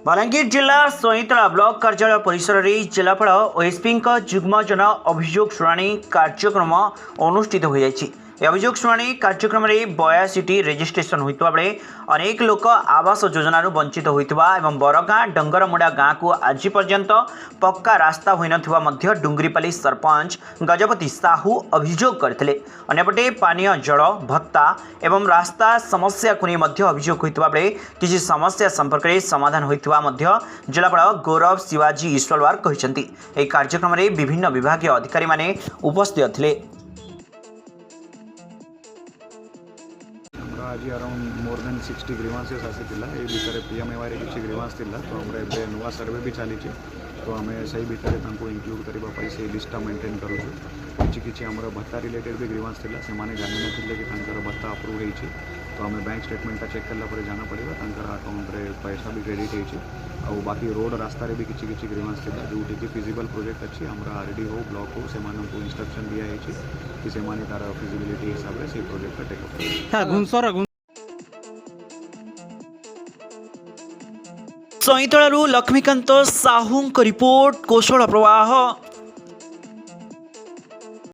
बलांगीर जिला सईतला ब्लॉक कार्यालय परिसर में जिलापाल और एसपी जुग्म जन अभियोग शुणाणी कार्यक्रम अनुष्ठित हो जाएगी। अभियोग शुणाणी कार्यक्रम में 82टी रेजिस्ट्रेशन होता बेले अनेक लोक आवास योजन वंचित होता और बरगाँ डंगरमुंडा गाँव को आज पर्यंत पक्का रास्ता हो न डुंगरीपाली सरपंच गजपति साहू अभियोग करते। अन्यपटे पानीय जल भत्ता एवं रास्ता समस्या को नहीं अभियोग होता बेले किसी समस्या संपर्क में समाधान होता जिलापाल गौरव शिवाजी ईश्वरवार कहते। यह कार्यक्रम में विभिन्न विभाग अधिकारी माने उपस्थित थे। आज अराउंड मोर देन 60 ग्रीवांसेस आसी भितर पीएमएवाई किसी ग्रीवांस थिला तो हमरे नुआ सर्वे भी चली तो आम सही भितर इंक्लूड करने से लिस्ट मेंटेन करूँ कि आमर भत्ता रिलेटेड भी ग्रीवांस थिला से माने जानि नथिले कि तांकर भत्ता अप्रूव होईछि तो आम बैंक स्टेटमेंट चेक कला पर जाना पड़ेगा तांकर अकाउंट रे पैसा भी क्रेडिट होईछि आ बाकी रोड रास्ता रे भी किछि ग्रीवांस थिला जोटी कि फिजिबल प्रोजेक्ट अच्छी हमरा आरडी हो ब्लॉक हो से मानन इंस्ट्रक्शन दिया होईछि कि से माने तार फिजिबिलिटी हिसाब रे से प्रोजेक्ट का टेकअप सईतलारू लक्ष्मीकांत साहू रिपोर्ट कौशल प्रवाह।